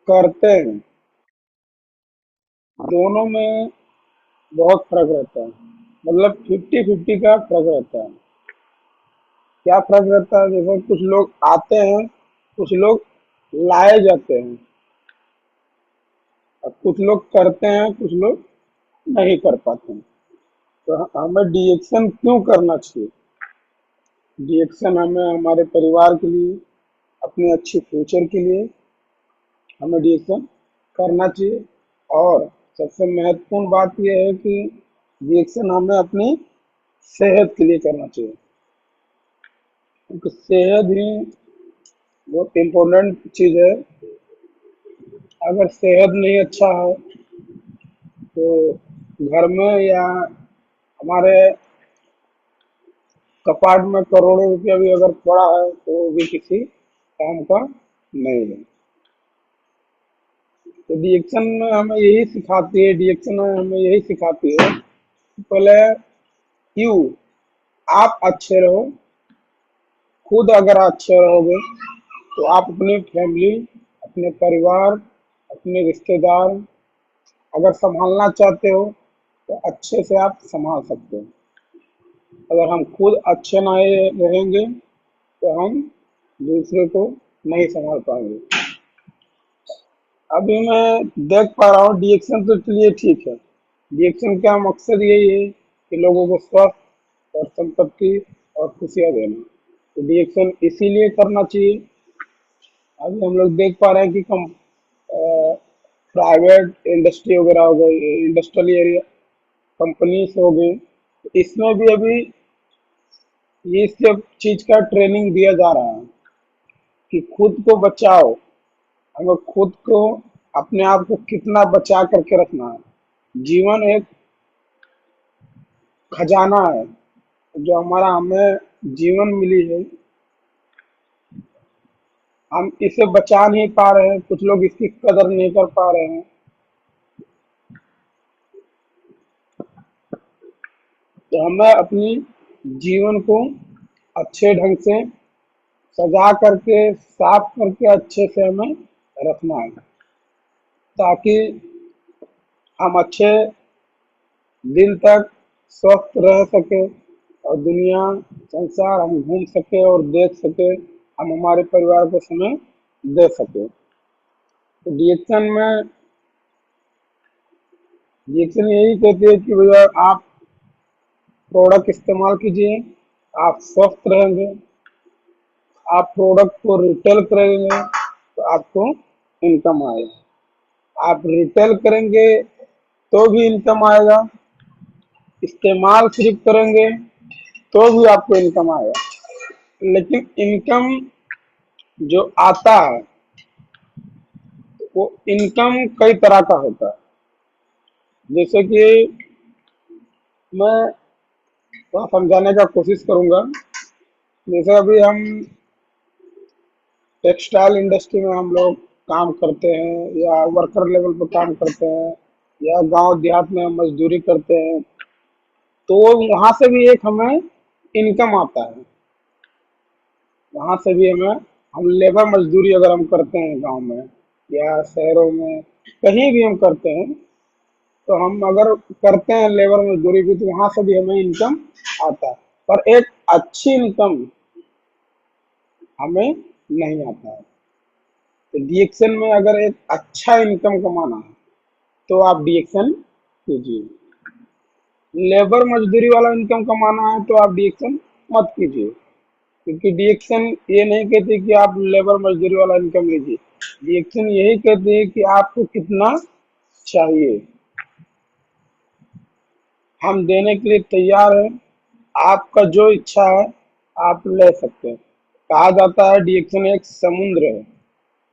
करते हैं, दोनों में बहुत फर्क रहता है। मतलब 50-50 का फर्क रहता है। क्या फर्क रहता है? जैसे कुछ लोग आते हैं, कुछ लोग लाए जाते हैं, और कुछ लोग करते हैं, कुछ लोग नहीं कर पाते हैं। तो हमें डिएक्शन क्यों करना चाहिए? डिएक्शन हमें हमारे परिवार के लिए, अपने अच्छे फ्यूचर के लिए हमें डिएक्शन करना चाहिए। और सबसे महत्वपूर्ण बात यह है कि डिएक्शन हमें अपनी सेहत के लिए करना चाहिए, क्योंकि सेहत ही बहुत इम्पोर्टेंट चीज़ है। अगर सेहत नहीं अच्छा है तो घर में या हमारे कपाट में करोड़ों रुपया भी अगर पड़ा है तो वो भी किसी काम का नहीं है। तो डिएक्शन में हमें यही सिखाती है, डिएक्शन में हमें यही सिखाती है कि पहले यू आप अच्छे रहो। खुद अगर अच्छे रहोगे तो आप अपनी फैमिली, अपने परिवार, अपने रिश्तेदार अगर संभालना चाहते हो तो अच्छे से आप संभाल सकते हो। अगर हम खुद अच्छे नहीं रहेंगे तो हम दूसरे को नहीं संभाल पाएंगे। अभी मैं देख पा रहा हूँ डिएक्शन तो चलिए ठीक है। डिएक्शन का मकसद यही है कि लोगों को स्वस्थ और संपत्ति और खुशियाँ देना। तो डिएक्शन इसीलिए करना चाहिए। अभी हम लोग देख पा रहे हैं कि प्राइवेट इंडस्ट्री वगैरह हो गई, इंडस्ट्रियल एरिया कंपनीज हो गई, तो इसमें भी अभी ये सब चीज का ट्रेनिंग दिया जा रहा है कि खुद को बचाओ। हमें खुद को, अपने आप को कितना बचा करके रखना है। जीवन एक खजाना है जो हमारा हमें जीवन मिली है, हम इसे बचा नहीं पा रहे हैं। कुछ लोग इसकी कदर नहीं कर पा रहे हैं। तो हमें अपनी जीवन को अच्छे ढंग से सजा करके, साफ करके अच्छे से हमें रखना है, ताकि हम अच्छे दिन तक स्वस्थ रह सके और दुनिया, संसार हम घूम सके और देख सके, हम हमारे परिवार को समय दे सके। तो डिएक्शन यही कहती है कि भैया आप प्रोडक्ट इस्तेमाल कीजिए, आप स्वस्थ रहेंगे। आप प्रोडक्ट को रिटेल करेंगे तो आपको इनकम आएगा। आप रिटेल करेंगे तो भी इनकम आएगा, इस्तेमाल सिर्फ करेंगे तो भी आपको इनकम आएगा। लेकिन इनकम जो आता है वो इनकम कई तरह का होता है। जैसे कि मैं थोड़ा समझाने का कोशिश करूंगा। जैसे अभी हम टेक्सटाइल इंडस्ट्री में हम लोग काम करते हैं, या वर्कर लेवल पर काम करते हैं, या गांव देहात में हम मजदूरी करते हैं, तो वहां से भी एक हमें इनकम आता है। वहां से भी हमें, हम लेबर मजदूरी अगर हम करते हैं गांव में या शहरों में, कहीं भी हम करते हैं, तो हम अगर करते हैं लेबर मजदूरी भी, तो वहां से भी हमें इनकम आता है। पर एक अच्छी इनकम हमें नहीं आता है। तो डीएक्शन में अगर एक अच्छा इनकम कमाना है तो आप डीएक्शन कीजिए। लेबर मजदूरी वाला इनकम कमाना है तो आप डीएक्शन मत कीजिए, क्योंकि डीएक्शन ये नहीं कहती कि आप लेबर मजदूरी वाला इनकम लीजिए। डीएक्शन यही कहती है कि आपको कितना चाहिए, हम देने के लिए तैयार हैं। आपका जो इच्छा है आप ले सकते हैं। कहा जाता है डीएक्शन एक समुद्र है,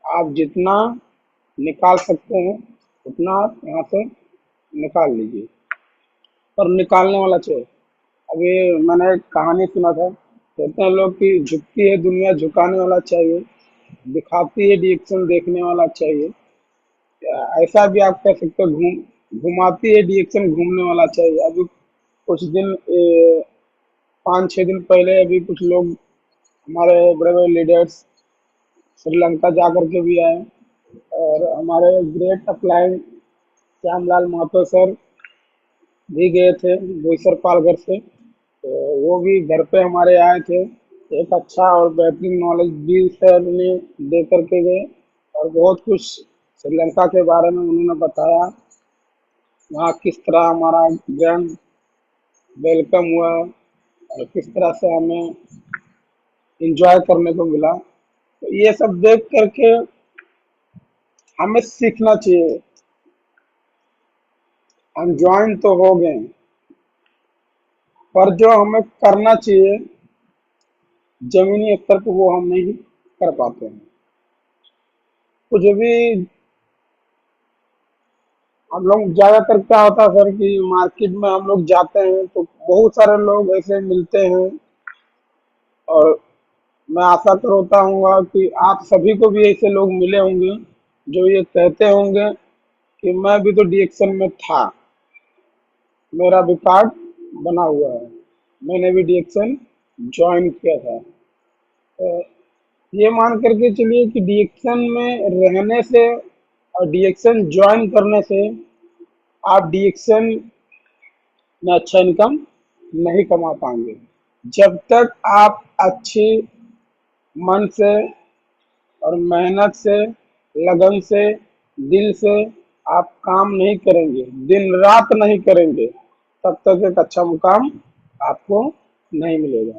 आप जितना निकाल सकते हैं उतना आप यहाँ से निकाल लीजिए, पर निकालने वाला चाहिए। अभी मैंने एक कहानी सुना था, कहते हैं लोग कि झुकती है दुनिया झुकाने वाला चाहिए, दिखाती है डीएक्शन देखने वाला चाहिए। ऐसा भी आप कह सकते हो, घुमाती है डीएक्शन घूमने वाला चाहिए। अभी कुछ दिन 5-6 दिन पहले अभी कुछ लोग, हमारे बड़े बड़े लीडर्स श्रीलंका जा करके भी आए, और हमारे great upline Shyamlal Mahto sir भी गए थे बोईसर पालघर से, तो वो भी घर पे हमारे आए थे। एक अच्छा और बेहतरीन नॉलेज भी सर ने दे करके गए, और बहुत कुछ श्रीलंका के बारे में उन्होंने बताया। वहाँ किस तरह हमारा ग्रैंड वेलकम हुआ और किस तरह से हमें एंजॉय करने को मिला। तो ये सब देख करके हमें सीखना चाहिए। हम ज्वाइन तो हो गए, पर जो हमें करना चाहिए जमीनी स्तर पर वो हम नहीं कर पाते हैं। कुछ भी हम लोग ज्यादातर क्या होता है सर कि मार्केट में हम लोग जाते हैं तो बहुत सारे लोग ऐसे मिलते हैं, और मैं आशा करता हूँ कि आप सभी को भी ऐसे लोग मिले होंगे जो ये कहते होंगे कि मैं भी तो डीएक्शन में था, मेरा भी कार्ड बना हुआ है, मैंने भी डीएक्शन ज्वाइन किया था। तो ये मान करके चलिए कि डीएक्शन में रहने से और डीएक्शन ज्वाइन करने से आप डीएक्शन में अच्छा इनकम नहीं कमा पाएंगे। जब तक आप अच्छी मन से और मेहनत से, लगन से, दिल से आप काम नहीं करेंगे, दिन रात नहीं करेंगे, तब तक एक अच्छा मुकाम आपको नहीं मिलेगा।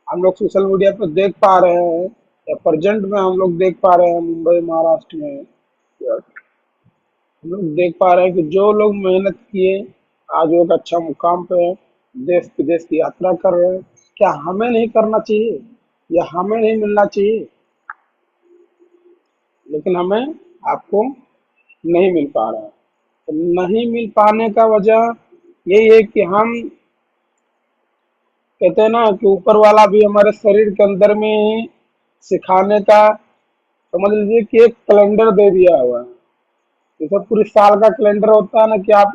हम लोग सोशल मीडिया पर देख पा रहे हैं, या प्रेजेंट में हम लोग देख पा रहे हैं मुंबई महाराष्ट्र में, हम लोग देख पा रहे हैं कि जो लोग मेहनत किए आज वो एक अच्छा मुकाम पे है, देश विदेश की यात्रा कर रहे हैं। क्या हमें नहीं करना चाहिए या हमें नहीं मिलना चाहिए? लेकिन हमें आपको नहीं मिल पा रहा है। तो नहीं मिल पाने का वजह यही है कि हम कहते हैं ना कि ऊपर वाला भी हमारे शरीर के अंदर में ही सिखाने का, समझ लीजिए कि एक कैलेंडर दे दिया हुआ है। जैसे पूरी साल का कैलेंडर होता है ना, कि आप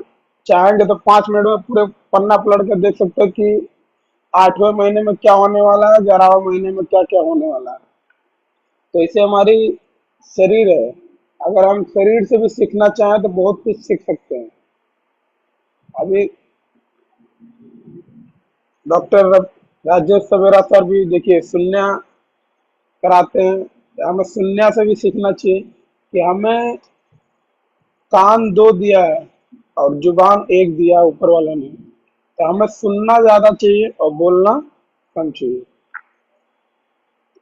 चाहेंगे तो 5 मिनट में पूरे पन्ना पलट कर देख सकते हो कि 8वें महीने में क्या होने वाला है, 11वें महीने में क्या क्या होने वाला है। तो इसे हमारी शरीर है, अगर हम शरीर से भी सीखना चाहें तो बहुत कुछ सीख सकते हैं। अभी डॉक्टर राजेश सवेरा सर भी देखिए शून्य कराते हैं, तो हमें शून्य से भी सीखना चाहिए कि हमें कान दो दिया है और जुबान एक दिया है ऊपर वाले ने, तो हमें सुनना ज्यादा चाहिए और बोलना कम चाहिए।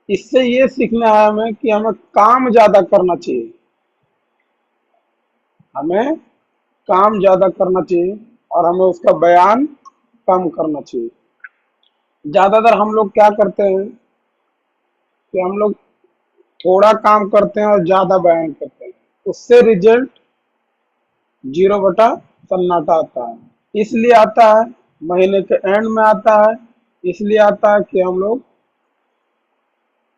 इससे ये सीखना है हमें कि हमें काम ज्यादा करना चाहिए, हमें काम ज्यादा करना चाहिए और हमें उसका बयान कम करना चाहिए। ज्यादातर हम लोग क्या करते हैं कि हम लोग थोड़ा काम करते हैं और ज्यादा बयान करते हैं, उससे रिजल्ट 0/सन्नाटा आता है। इसलिए आता है, महीने के एंड में आता है, इसलिए आता है कि हम लोग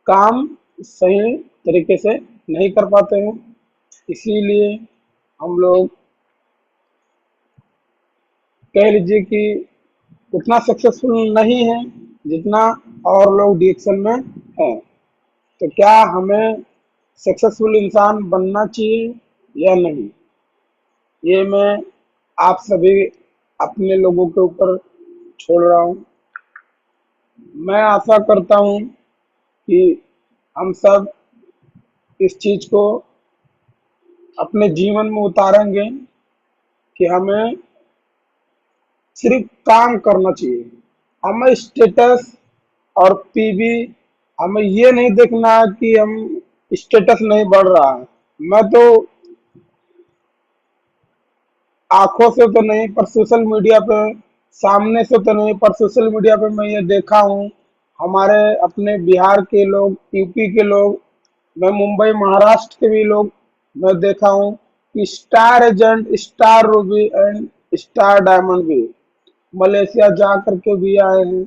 काम सही तरीके से नहीं कर पाते हैं। इसीलिए हम लोग कह लीजिए कि उतना सक्सेसफुल नहीं है जितना और लोग डीएक्शन में हैं। तो क्या हमें सक्सेसफुल इंसान बनना चाहिए या नहीं, ये मैं आप सभी अपने लोगों के ऊपर छोड़ रहा हूँ। मैं आशा करता हूँ कि हम सब इस चीज को अपने जीवन में उतारेंगे कि हमें सिर्फ काम करना चाहिए। हमें स्टेटस और पीवी, हमें ये नहीं देखना है कि हम स्टेटस नहीं बढ़ रहा है। मैं तो आंखों से तो नहीं पर सोशल मीडिया पे, सामने से तो नहीं पर सोशल मीडिया पे मैं ये देखा हूँ, हमारे अपने बिहार के लोग, यूपी के लोग, मैं मुंबई महाराष्ट्र के भी लोग मैं देखा हूँ कि star agent, star Ruby and star diamond भी मलेशिया जा करके भी आए हैं,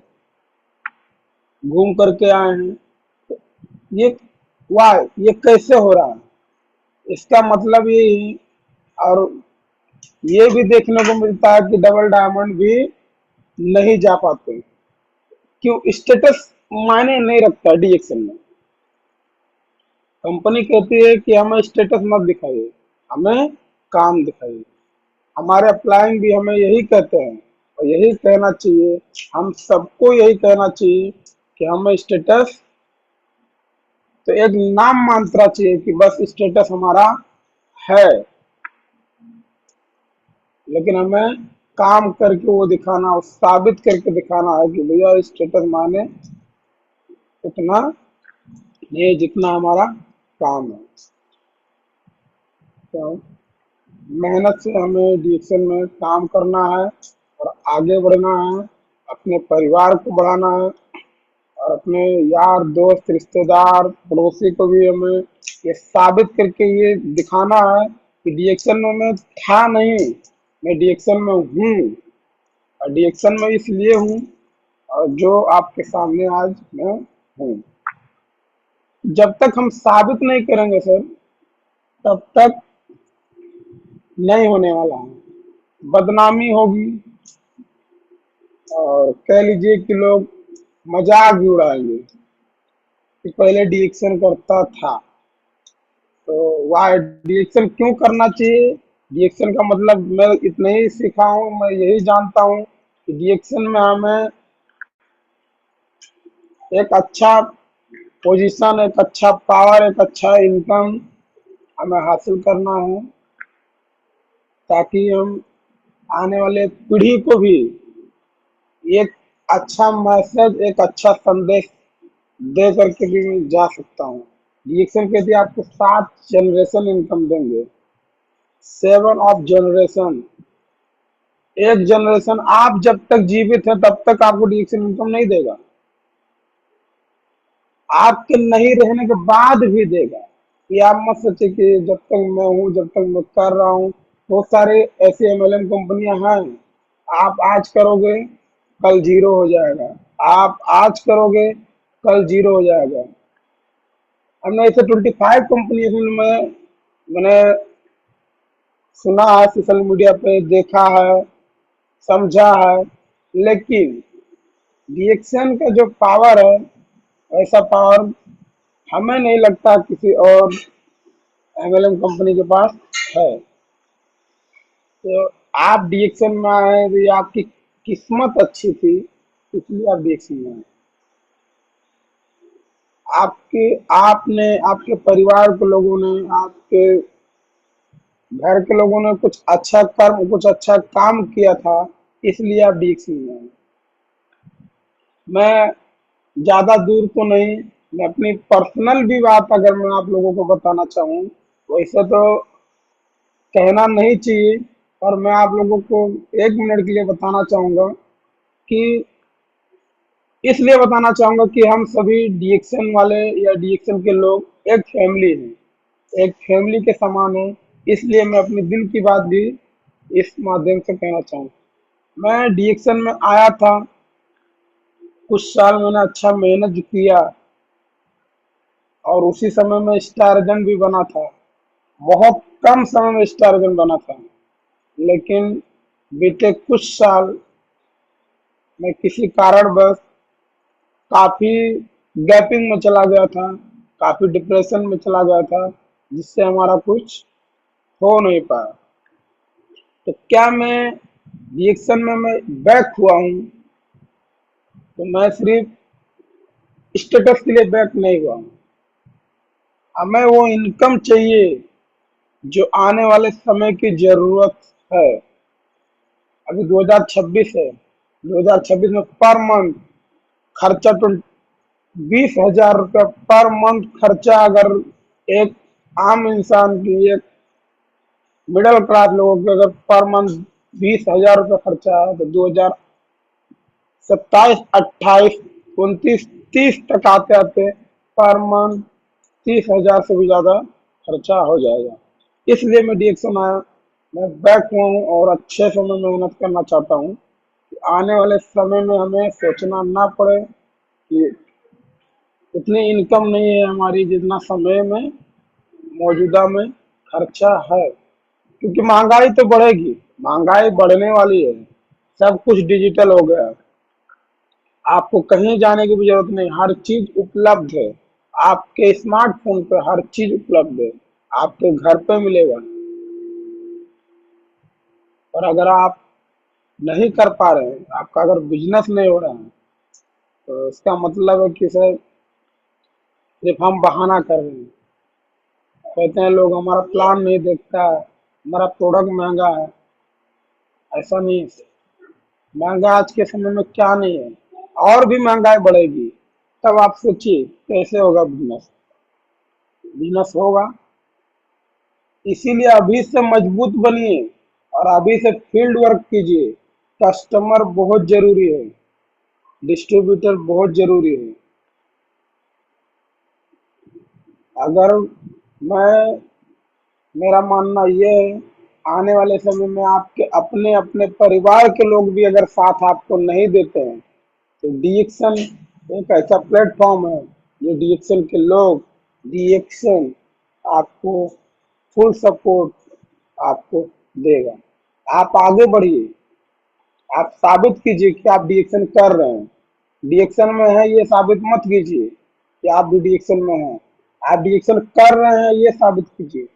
घूम करके आए हैं। ये वाह, ये कैसे हो रहा है? इसका मतलब ये ही, और ये भी देखने को मिलता है कि डबल डायमंड भी नहीं जा पाते। क्यों? स्टेटस मायने नहीं रखता डीएक्शन में। कंपनी कहती है कि हमें स्टेटस मत दिखाइए, हमें काम दिखाइए। हमारे अप्लाइंग भी हमें यही कहते हैं और यही कहना चाहिए, हम सबको यही कहना चाहिए कि हमें स्टेटस तो एक नाम मात्रा चाहिए कि बस स्टेटस हमारा है, लेकिन हमें काम करके वो दिखाना और साबित करके दिखाना है कि भैया स्टेटस माने उतना नहीं जितना हमारा काम है। तो मेहनत से हमें डीएक्शन में काम करना है और आगे बढ़ना है, अपने परिवार को बढ़ाना है और अपने यार दोस्त रिश्तेदार पड़ोसी को भी हमें ये साबित करके ये दिखाना है कि डीएक्शन में मैं था नहीं, मैं डीएक्शन में हूँ और डीएक्शन में इसलिए हूँ और जो आपके सामने आज मैं हूँ। जब तक हम साबित नहीं करेंगे सर, तब तक नहीं होने वाला है, बदनामी होगी और कह लीजिए कि लोग मजाक भी उड़ाएंगे कि पहले डीएक्शन करता था। तो वाह, डीएक्शन क्यों करना चाहिए? डीएक्शन का मतलब मैं इतना ही सीखा हूँ, मैं यही जानता हूँ कि डीएक्शन में हमें एक अच्छा पोजीशन, एक अच्छा पावर, एक अच्छा इनकम हमें हासिल करना है, ताकि हम आने वाले पीढ़ी को भी एक अच्छा मैसेज, एक अच्छा संदेश दे करके भी मैं जा सकता हूँ। डीएक्शन के यदि आपको 7 जनरेशन इनकम देंगे, 7 ऑफ जनरेशन, एक जनरेशन आप जब तक जीवित है तब तक आपको डीएक्शन इनकम नहीं देगा, आपके नहीं रहने के बाद भी देगा। ये आप मत सोचिए कि जब तक मैं हूँ, जब तक मैं कर रहा हूँ, बहुत सारे ऐसे एमएलएम कंपनियां हैं, आप आज करोगे कल जीरो हो जाएगा, आप आज करोगे कल जीरो हो जाएगा। हमने ऐसे 25 कंपनी में मैंने सुना है, सोशल मीडिया पे देखा है, समझा है, लेकिन डीएक्शन का जो पावर है, ऐसा पावर हमें नहीं लगता किसी और एमएलएम कंपनी के पास है। तो आप डीएक्शन में आए तो ये आपकी किस्मत अच्छी थी, इसलिए आप डीएक्शन में आए। आपके आपने आपके परिवार के लोगों ने, आपके घर के लोगों ने कुछ अच्छा कर्म, कुछ अच्छा काम किया था, इसलिए आप डीएक्शन में आए। मैं ज्यादा दूर तो नहीं, मैं अपनी पर्सनल भी बात अगर मैं आप लोगों को बताना चाहूँ, वैसे तो कहना नहीं चाहिए, और मैं आप लोगों को 1 मिनट के लिए बताना चाहूंगा कि इसलिए बताना चाहूंगा कि हम सभी डीएक्शन वाले या डीएक्शन के लोग एक फैमिली हैं, एक फैमिली के समान है। इसलिए मैं अपने दिल की बात भी इस माध्यम से कहना चाहूँगा। मैं डीएक्शन में आया था, कुछ साल मैंने अच्छा मेहनत किया और उसी समय में स्टारजन भी बना था, बहुत कम समय में स्टारजन बना था। लेकिन बीते कुछ साल मैं किसी कारणवश काफी गैपिंग में चला गया था, काफी डिप्रेशन में चला गया था, जिससे हमारा कुछ हो नहीं पाया। तो क्या मैं रिएक्शन में मैं बैक हुआ हूँ, तो मैं सिर्फ स्टेटस के लिए बैक नहीं हुआ हूँ। हमें वो इनकम चाहिए जो आने वाले समय की जरूरत है। अभी 2026 है, 2026 में पर मंथ खर्चा तो 20,000 रुपया पर मंथ खर्चा, अगर एक आम इंसान की, एक मिडिल क्लास लोगों की अगर पर मंथ 20,000 रुपया खर्चा है, तो 2027, 28, 29, 30 तक आते आते पर मंथ 30,000 से भी ज्यादा खर्चा हो जाएगा। इसलिए मैं डीएक्शन आया, मैं बैक हुआ हूँ और अच्छे से मैं मेहनत करना चाहता हूँ कि आने वाले समय में हमें सोचना ना पड़े कि इतनी इनकम नहीं है हमारी जितना समय में मौजूदा में खर्चा है, क्योंकि महंगाई तो बढ़ेगी, महंगाई बढ़ने वाली है, सब कुछ डिजिटल हो गया है, आपको कहीं जाने की भी जरूरत नहीं, हर चीज उपलब्ध है, आपके स्मार्टफोन पे हर चीज उपलब्ध है, आपके घर पे मिलेगा। और अगर आप नहीं कर पा रहे हैं, आपका अगर बिजनेस नहीं हो रहा है, तो इसका मतलब है कि सर सिर्फ हम बहाना कर रहे हैं। कहते हैं लोग हमारा प्लान नहीं देखता है, हमारा प्रोडक्ट महंगा है। ऐसा नहीं है सर। महंगा आज के समय में क्या नहीं है, और भी महंगाई बढ़ेगी। तब आप सोचिए कैसे होगा बिजनेस। बिजनेस होगा, इसीलिए अभी से मजबूत बनिए और अभी से फील्ड वर्क कीजिए। कस्टमर बहुत जरूरी है, डिस्ट्रीब्यूटर बहुत जरूरी है। अगर मैं मेरा मानना ये है, आने वाले समय में आपके अपने अपने परिवार के लोग भी अगर साथ आपको नहीं देते हैं, तो डीएक्शन एक ऐसा प्लेटफॉर्म है जो डीएक्शन के लोग, डीएक्शन आपको फुल सपोर्ट आपको देगा। आप आगे बढ़िए, आप साबित कीजिए कि आप डीएक्शन कर रहे हैं। डीएक्शन में है ये साबित मत कीजिए कि आप भी डीएक्शन में हैं। आप डीएक्शन कर रहे हैं ये साबित कीजिए।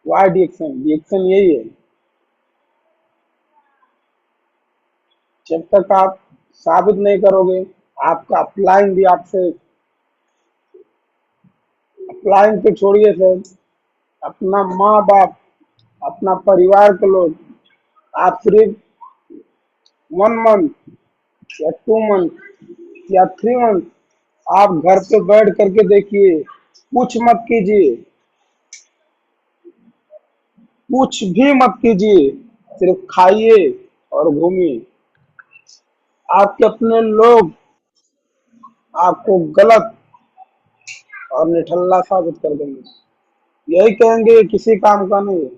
वाई डीएक्शन, डीएक्शन यही है। जब तक आप साबित नहीं करोगे, आपका अपलाइन भी आपसे, अपलाइन पे छोड़िए सर, अपना माँ बाप, अपना परिवार के लोग, आप सिर्फ 1 मंथ या 2 मंथ या 3 मंथ आप घर पे बैठ करके देखिए। कुछ मत कीजिए, कुछ भी मत कीजिए, सिर्फ खाइए और घूमिए। आपके अपने लोग आपको गलत और निठल्ला साबित कर देंगे। यही कहेंगे ये किसी काम का नहीं है।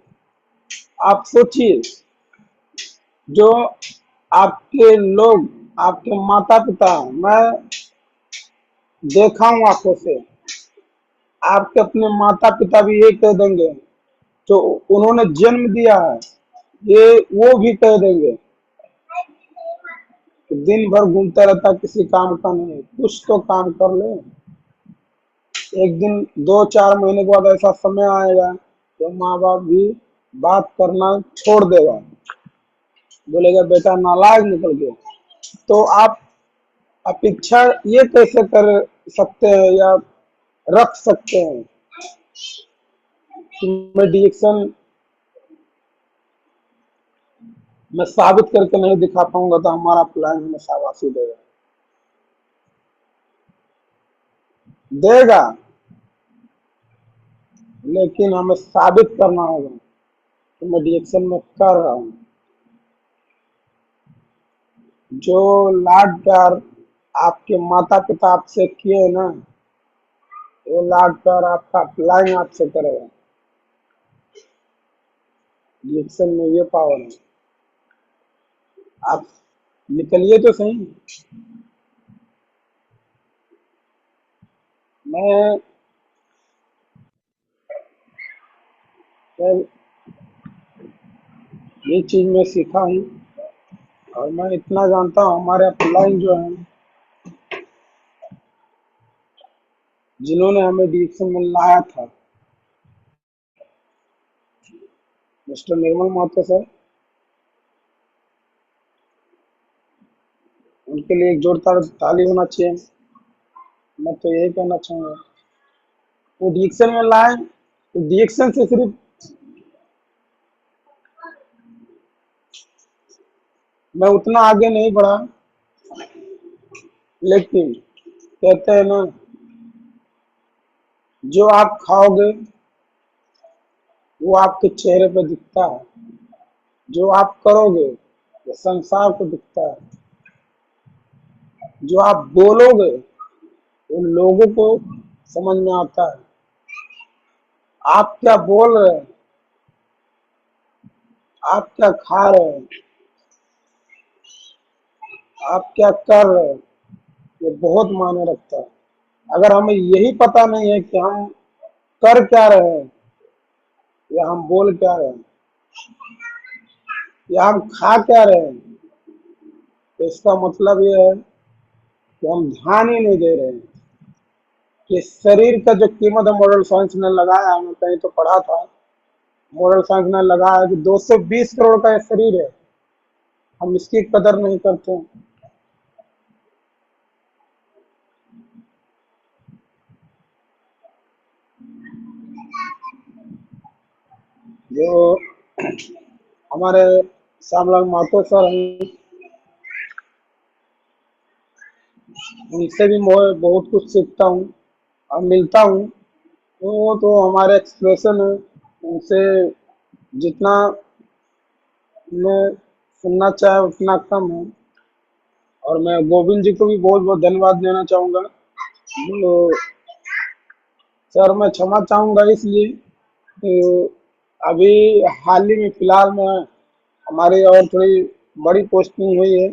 आप सोचिए, जो आपके लोग, आपके माता पिता, मैं देखा हूं आंखों से, आपके अपने माता पिता भी ये कह देंगे, जो उन्होंने जन्म दिया है, ये वो भी कह देंगे कि दिन भर घूमता रहता, किसी काम का नहीं है, कुछ तो काम कर ले। एक दिन 2-4 महीने के बाद ऐसा समय आएगा तो माँ बाप भी बात करना छोड़ देगा, बोलेगा बेटा नालायक निकल गया। तो आप अपेक्षा ये कैसे कर सकते हैं या रख सकते हैं कि मैं डिएक्शन में साबित करके नहीं दिखा पाऊंगा तो हमारा प्लान हमें शाबाशी देगा। देगा, लेकिन हमें साबित करना होगा कि मैं डिएक्शन में कर रहा हूँ। जो लाड प्यार आपके माता पिता आपसे किए ना, वो लाड प्यार आपका अपलाइन आपसे करेगा। डिएक्शन में ये पावर है। आप निकलिए तो सही। मैं मैं ये चीज मैं सीखा हूँ और मैं इतना जानता हूँ, हमारे अपलाइन जो है, जिन्होंने हमें डिएक्शन में लाया था, मिस्टर निर्मल महतो सर, उनके लिए एक जोरदार ताली होना चाहिए। मैं तो यही कहना चाहूंगा, वो डिएक्शन में लाए, तो डिएक्शन से सिर्फ मैं उतना आगे नहीं बढ़ा, लेकिन कहते हैं ना, जो आप खाओगे वो आपके चेहरे पे दिखता है, जो आप करोगे वो संसार को दिखता है, जो आप बोलोगे वो लोगों को समझ में आता है। आप क्या बोल रहे हैं, आप क्या खा रहे हैं, आप क्या कर रहे हैं, ये बहुत मायने रखता है। अगर हमें यही पता नहीं है कि हम कर क्या रहे हैं या हम बोल क्या रहे हैं या हम खा क्या रहे हैं, तो इसका मतलब ये है कि हम ध्यान ही नहीं दे रहे हैं कि शरीर का जो कीमत है, मॉडल साइंस ने लगाया, हमें कहीं तो पढ़ा था मॉरल साइंस ने लगा है कि 220 करोड़ का ये शरीर है, हम इसकी कदर नहीं करते। जो हमारे श्यामलाल माथुर सर हैं, उनसे भी मैं बहुत कुछ सीखता हूँ और मिलता हूँ। वो तो हमारे एक्सप्रेशन है, उनसे जितना मैं सुनना चाहे उतना कम है। और मैं गोविंद जी को भी बहुत बहुत धन्यवाद देना चाहूँगा। तो सर मैं क्षमा चाहूँगा इसलिए कि अभी हाल ही में फिलहाल में हमारी और थोड़ी बड़ी पोस्टिंग हुई है,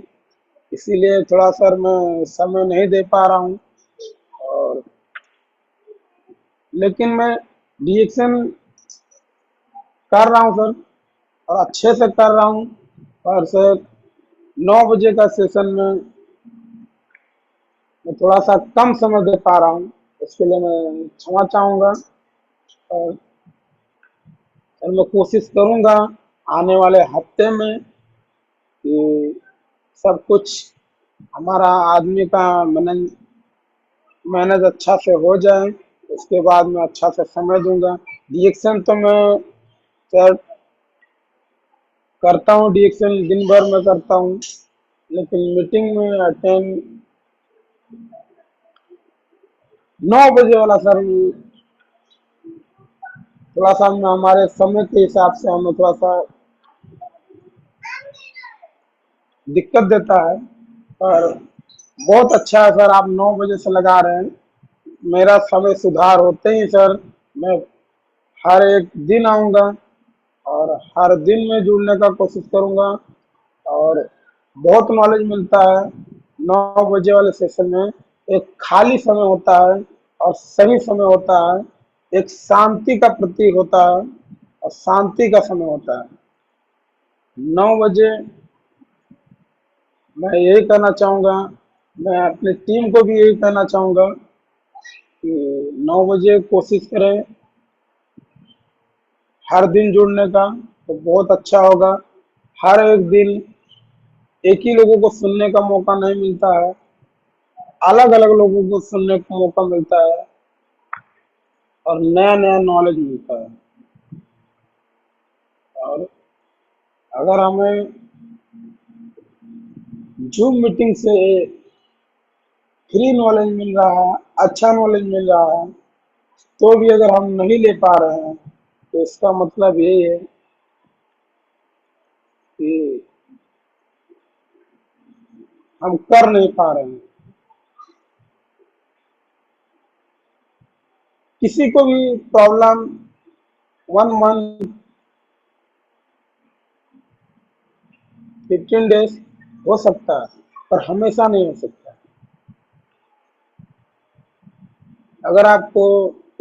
इसीलिए थोड़ा सर मैं समय नहीं दे पा रहा हूँ। और लेकिन मैं रिएक्शन कर रहा हूँ सर, और अच्छे से कर रहा हूँ। और सर 9 बजे का सेशन में मैं थोड़ा सा कम समय दे पा रहा हूँ, इसके लिए मैं क्षमा चाहूँगा। और सर मैं कोशिश करूँगा आने वाले हफ्ते में कि सब कुछ हमारा आदमी का मैनेज मैनेज अच्छा से हो जाए। उसके बाद मैं अच्छा से समय दूंगा। रिएक्शन तो मैं सर करता हूँ, रिएक्शन दिन भर में करता हूँ, लेकिन मीटिंग में अटेंड 9 बजे वाला सर थोड़ा सा हमारे समय के हिसाब से हमें थोड़ा सा दिक्कत देता है। पर बहुत अच्छा है सर, आप 9 बजे से लगा रहे हैं। मेरा समय सुधार होते ही सर मैं हर एक दिन आऊँगा और हर दिन में जुड़ने का कोशिश करूँगा। और बहुत नॉलेज मिलता है 9 बजे वाले सेशन में। एक खाली समय होता है और सही समय होता है, एक शांति का प्रतीक होता है और शांति का समय होता है 9 बजे। मैं यही कहना चाहूँगा, मैं अपनी टीम को भी यही कहना चाहूँगा कि 9 बजे कोशिश करें हर दिन जुड़ने का, तो बहुत अच्छा होगा। हर एक दिन एक ही लोगों को सुनने का मौका नहीं मिलता है, अलग अलग लोगों को सुनने का मौका मिलता है और नया नया नॉलेज मिलता है। और अगर हमें जूम मीटिंग से फ्री नॉलेज मिल रहा है, अच्छा नॉलेज मिल रहा है, तो भी अगर हम नहीं ले पा रहे हैं, तो इसका मतलब यही है कि हम कर नहीं पा रहे हैं। किसी को भी प्रॉब्लम 1 मंथ 15 डेज हो सकता है, पर हमेशा नहीं हो सकता। अगर आपको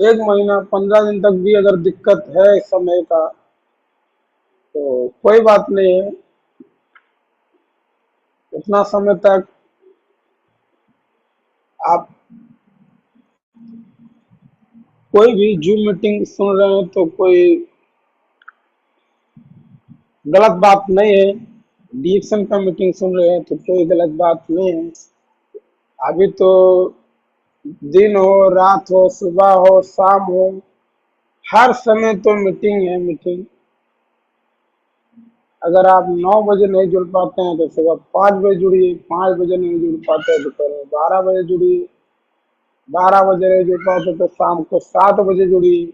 1 महीना 15 दिन तक भी अगर दिक्कत है समय का, तो कोई बात नहीं है। उतना समय तक आप कोई भी जूम मीटिंग सुन रहे हैं तो कोई गलत बात नहीं है। डीएक्शन का मीटिंग सुन रहे हैं तो कोई गलत बात नहीं है। अभी तो दिन हो, रात हो, सुबह हो, शाम हो, हर समय तो मीटिंग है मीटिंग। अगर आप 9 बजे नहीं जुड़ पाते हैं तो सुबह 5 बजे जुड़िए, 5 बजे नहीं जुड़ पाते हैं तो करें 12 बजे जुड़िए, 12 बजे नहीं जुड़ पाते तो शाम को 7 बजे जुड़िए।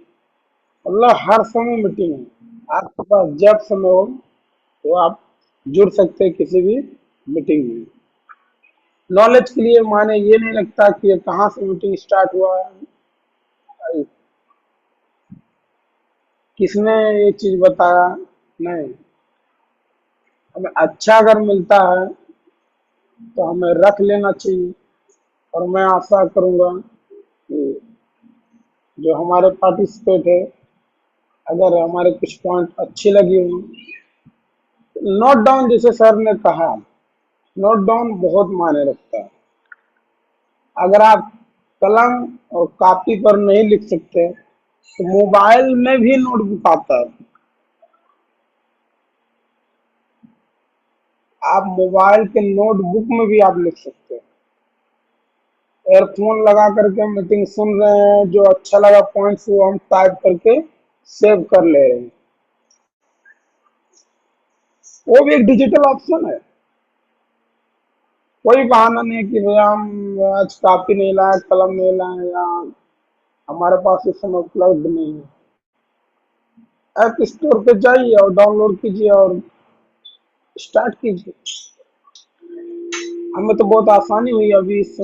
मतलब हर समय मीटिंग है, आपके पास जब समय हो तो आप जुड़ सकते हैं किसी भी मीटिंग में। नॉलेज के लिए माने ये नहीं लगता कि ये कहाँ से मीटिंग स्टार्ट हुआ है, किसने ये चीज बताया, नहीं। हमें अच्छा अगर मिलता है तो हमें रख लेना चाहिए। और मैं आशा करूंगा कि जो हमारे पार्टिसिपेट है, अगर हमारे कुछ पॉइंट अच्छे लगे हों, नोट डाउन जैसे सर ने कहा, नोट डाउन बहुत मायने रखता है। अगर आप कलम और कॉपी पर नहीं लिख सकते तो मोबाइल में भी नोटबुक आता है, आप मोबाइल के नोटबुक में भी आप लिख सकते हैं। एयरफोन लगा करके मीटिंग सुन रहे हैं, जो अच्छा लगा पॉइंट्स वो हम टाइप करके सेव कर ले रहे हैं। वो भी एक डिजिटल ऑप्शन है। कोई बहाना नहीं है कि भैया हम आज कॉपी नहीं लाए, कलम नहीं लाए, या हमारे पास इस समय उपलब्ध नहीं है। ऐप स्टोर पे जाइए और डाउनलोड कीजिए और स्टार्ट कीजिए। हमें तो बहुत आसानी हुई अभी इस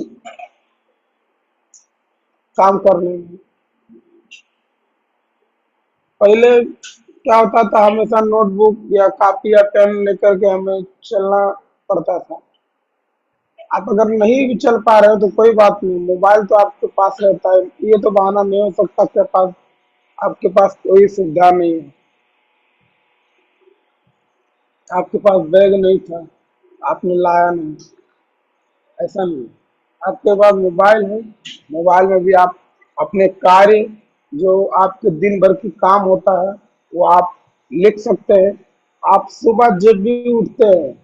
काम करने में। पहले क्या होता था, हमेशा नोटबुक या कॉपी या पेन लेकर के हमें चलना पड़ता था। आप अगर नहीं भी चल पा रहे हो तो कोई बात नहीं, मोबाइल तो आपके पास रहता है। ये तो बहाना नहीं हो सकता कि पास आपके पास कोई सुविधा नहीं है, आपके पास बैग नहीं था, आपने लाया नहीं, ऐसा नहीं। आपके पास मोबाइल है, मोबाइल में भी आप अपने कार्य, जो आपके दिन भर की काम होता है, वो आप लिख सकते हैं। आप सुबह जब भी उठते हैं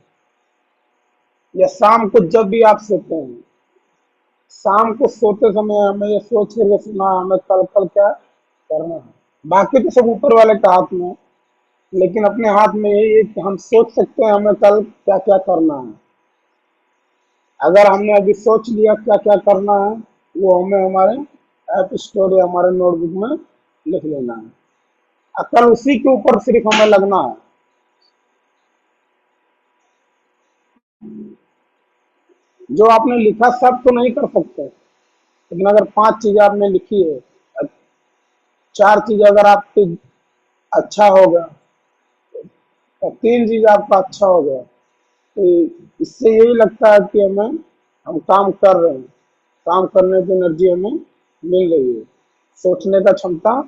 या शाम को जब भी आप सोते हैं, शाम को सोते समय हमें ये सोच करके सुना हमें कल कल क्या करना है। बाकी तो सब ऊपर वाले के हाथ में है, लेकिन अपने हाथ में यही है कि हम सोच सकते हैं हमें कल क्या क्या करना है। अगर हमने अभी सोच लिया क्या क्या करना है, वो हमें हमारे ऐप स्टोर या हमारे नोटबुक में लिख लेना है। कल उसी के ऊपर सिर्फ हमें लगना है। जो आपने लिखा सब तो नहीं कर सकते, लेकिन अगर 5 चीजें आपने लिखी है, 4 चीजें अगर आपकी अच्छा हो गया, और 3 चीज आपका अच्छा हो गया, तो इससे यही लगता है कि हम काम कर रहे हैं, काम करने की एनर्जी हमें मिल रही है, सोचने का क्षमता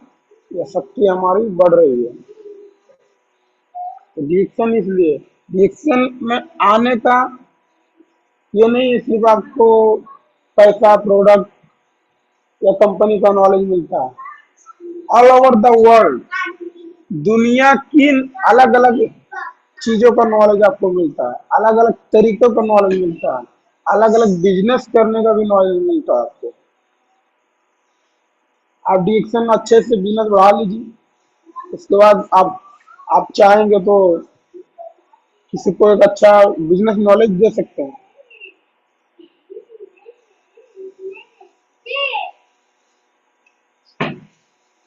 या शक्ति हमारी बढ़ रही है। तो डिएक्शन इसलिए, डिएक्शन में आने का ये नहीं है सिर्फ आपको पैसा, प्रोडक्ट या कंपनी का नॉलेज मिलता है। ऑल ओवर द वर्ल्ड, दुनिया की अलग अलग चीजों का नॉलेज आपको मिलता है, अलग अलग तरीकों का नॉलेज मिलता है, अलग अलग बिजनेस करने का भी नॉलेज मिलता है आपको। आप डिएक्शन अच्छे से बिजनेस बढ़ा लीजिए, उसके बाद आप चाहेंगे तो किसी को एक अच्छा बिजनेस नॉलेज दे सकते हैं।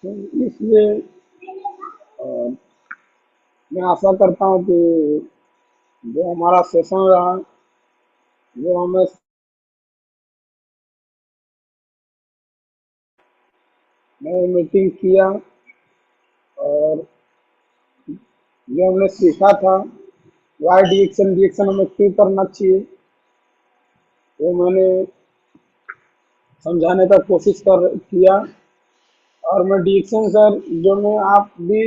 तो इसलिए अ, मैं आशा करता हूँ कि जो हमारा सेशन रहा, जो हमें मीटिंग किया और जो हमने सीखा था, वाई डिएक्शन, डिएक्शन हमें क्यों करना चाहिए, वो मैंने समझाने का कोशिश कर किया। और मैं डिएक्शन सर, जो मैं आप भी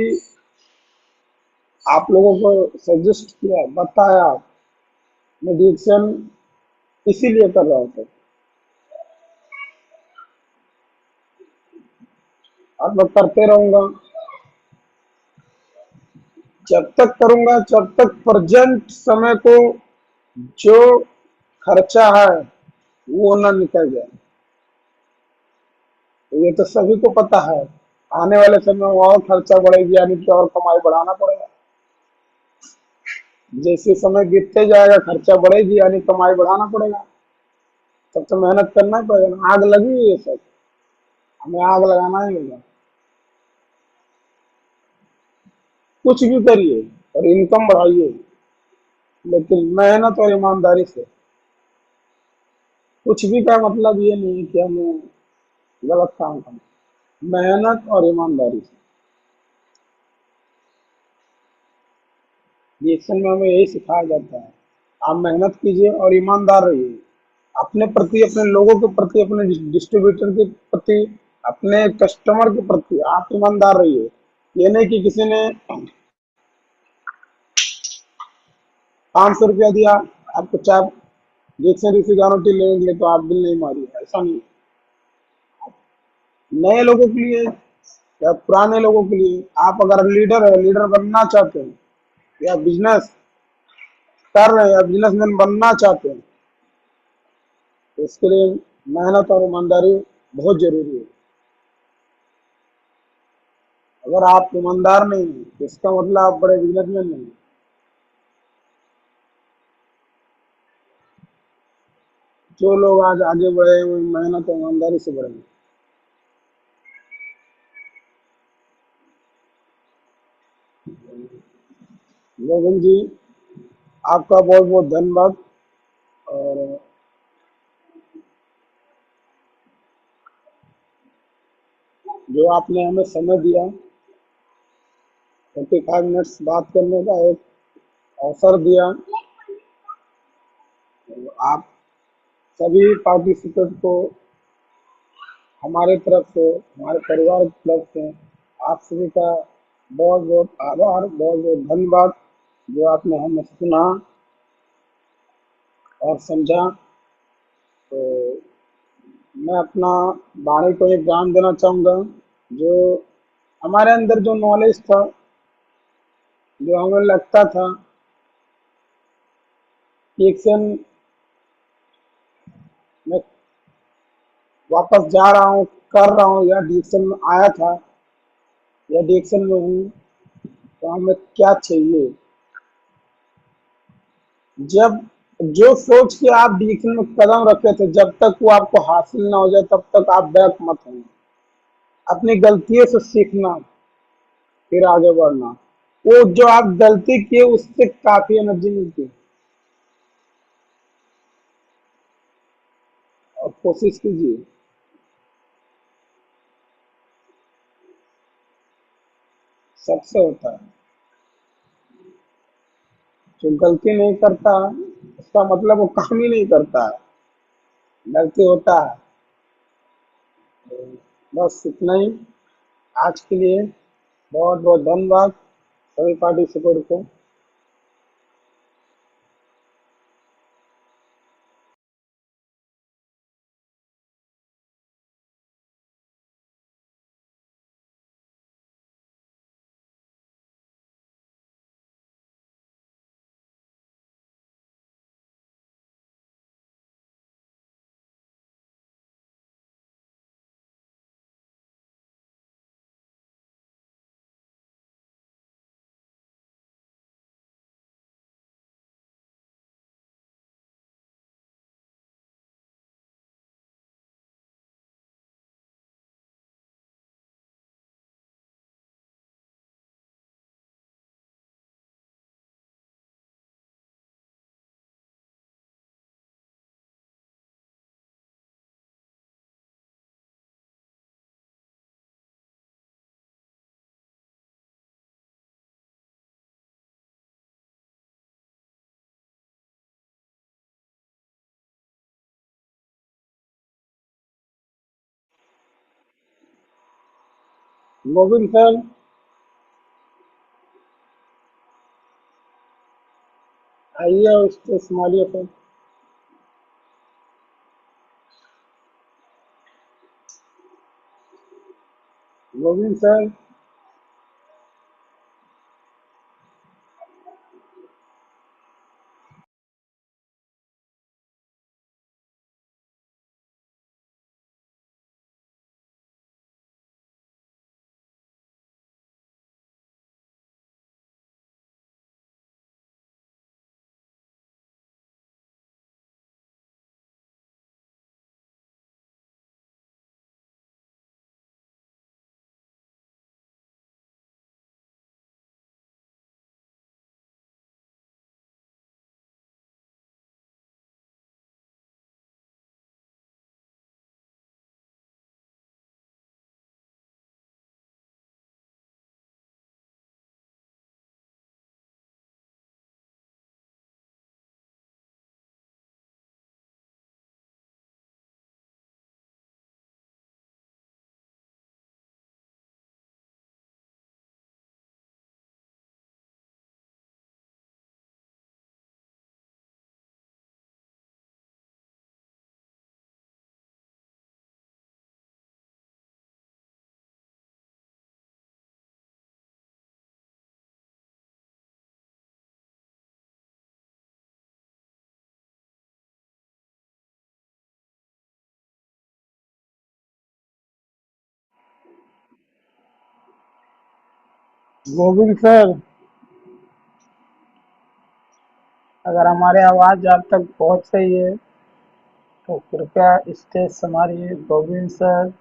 आप लोगों को सजेस्ट किया, बताया, मैं डिएक्शन इसीलिए कर रहा था और मैं करते रहूंगा। जब तक करूंगा, जब तक प्रेजेंट समय को जो खर्चा है वो ना निकल जाए। तो ये तो सभी को पता है, आने वाले समय में और खर्चा बढ़ेगी, यानी कि और कमाई बढ़ाना पड़ेगा। जैसे समय बीतते जाएगा खर्चा बढ़ेगी, यानी कमाई बढ़ाना पड़ेगा। तब तो मेहनत करना ही पड़ेगा। आग लगी हुई है सब, हमें आग लगाना ही होगा। कुछ भी करिए और इनकम बढ़ाइए, लेकिन मेहनत और ईमानदारी से। कुछ भी का मतलब ये नहीं है कि हमें गलत काम करना, मेहनत और ईमानदारी से। रिएक्शन में हमें यही सिखाया जाता है। आप मेहनत कीजिए और ईमानदार रहिए, अपने प्रति, अपने लोगों के प्रति, अपने डिस्ट्रीब्यूटर के प्रति, अपने कस्टमर के प्रति आप ईमानदार रहिए। ये नहीं कि किसी ने 500 रुपया दिया आपको चाय, रिएक्शन रिसी गारंटी लेने के लिए, तो आप बिल नहीं मारिए, ऐसा नहीं। नए लोगों के लिए या पुराने लोगों के लिए, आप अगर लीडर है, लीडर बनना चाहते हैं, या बिजनेस कर रहे हैं या बिजनेसमैन बनना चाहते हैं, तो इसके लिए मेहनत और ईमानदारी बहुत जरूरी है। अगर आप ईमानदार नहीं हैं तो इसका मतलब आप बड़े बिजनेसमैन नहीं हैं। जो लोग आज आगे बढ़े हैं वो मेहनत और ईमानदारी से बढ़े हैं। गोविंद जी, आपका बहुत बहुत धन्यवाद। और जो आपने हमें समय दिया, 45 मिनट्स बात करने का एक अवसर दिया, तो आप सभी पार्टिसिपेंट को हमारे तरफ से, हमारे परिवार की तरफ से आप सभी का बहुत बहुत आभार, बहुत बहुत धन्यवाद, जो आपने हमें सुना और समझा। तो मैं अपना वाणी को एक ज्ञान देना चाहूँगा। जो हमारे अंदर जो नॉलेज था, जो हमें लगता था कि एक्शन में वापस जा रहा हूँ, कर रहा हूँ, या डिएक्शन में आया था, या डिएक्शन में हूँ, तो हमें क्या चाहिए। जब जो सोच के आप डिएक्शन में कदम रखे थे, जब तक वो आपको हासिल ना हो जाए तब तक आप बैक मत होना। अपनी गलतियों से सीखना, फिर आगे बढ़ना। वो जो आप गलती किए उससे काफी एनर्जी मिलती है। और कोशिश कीजिए, सबसे होता है। जो गलती नहीं करता उसका मतलब वो काम ही नहीं करता है, गलती होता है। तो बस इतना ही आज के लिए। बहुत बहुत धन्यवाद सभी पार्टिसिपेंट को। गोविंद सर, आइए और इसको संभालिए sir. Govind sir. Govind sir, अगर हमारे आवाज आप तक पहुंच रही है तो कृपया स्टेज संभालिए। गोविंद सर।